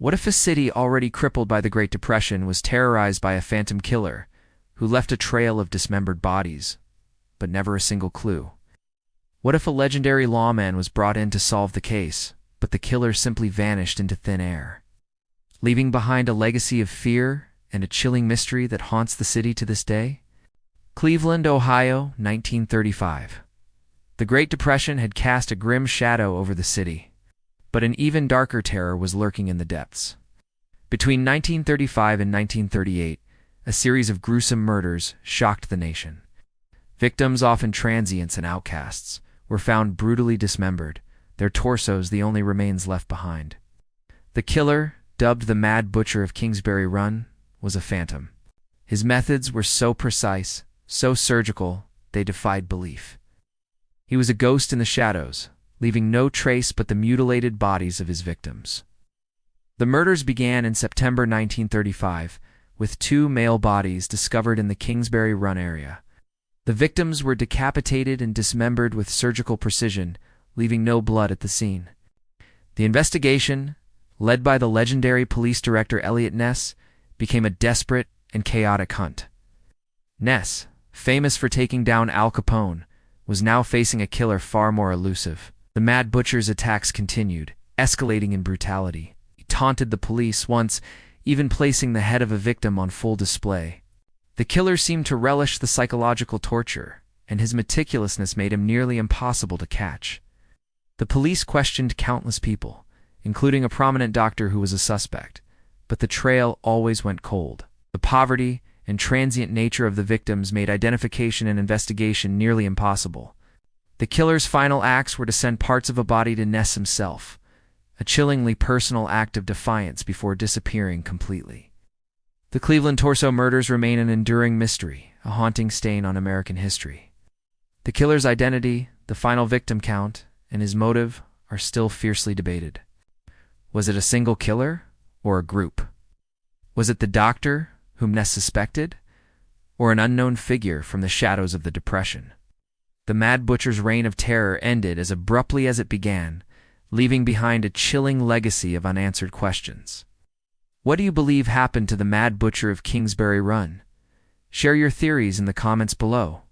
What if a city already crippled by the Great Depression was terrorized by a phantom killer who left a trail of dismembered bodies, but never a single clue? What if a legendary lawman was brought in to solve the case, but the killer simply vanished into thin air, leaving behind a legacy of fear and a chilling mystery that haunts the city to this day? Cleveland, Ohio, 1935. The Great Depression had cast a grim shadow over the city, but an even darker terror was lurking in the depths. Between 1935 and 1938, a series of gruesome murders shocked the nation. Victims, often transients and outcasts, were found brutally dismembered, their torsos the only remains left behind. The killer, dubbed the Mad Butcher of Kingsbury Run, was a phantom. His methods were so precise, so surgical, they defied belief. He was a ghost in the shadows, leaving no trace but the mutilated bodies of his victims. The murders began in September 1935, with 2 male bodies discovered in the Kingsbury Run area. The victims were decapitated and dismembered with surgical precision, leaving no blood at the scene. The investigation, led by the legendary police director Eliot Ness, became a desperate and chaotic hunt. Ness, famous for taking down Al Capone, was now facing a killer far more elusive. The Mad Butcher's attacks continued, escalating in brutality. He taunted the police once, even placing the head of a victim on full display. The killer seemed to relish the psychological torture, and his meticulousness made him nearly impossible to catch. The police questioned countless people, including a prominent doctor who was a suspect, but the trail always went cold. The poverty and transient nature of the victims made identification and investigation nearly impossible. The killer's final acts were to send parts of a body to Ness himself, a chillingly personal act of defiance before disappearing completely. The Cleveland torso murders remain an enduring mystery, a haunting stain on American history. The killer's identity, the final victim count, and his motive are still fiercely debated. Was it a single killer or a group? Was it the doctor whom Ness suspected, or an unknown figure from the shadows of the Depression? The Mad Butcher's reign of terror ended as abruptly as it began, leaving behind a chilling legacy of unanswered questions. What do you believe happened to the Mad Butcher of Kingsbury Run? Share your theories in the comments below.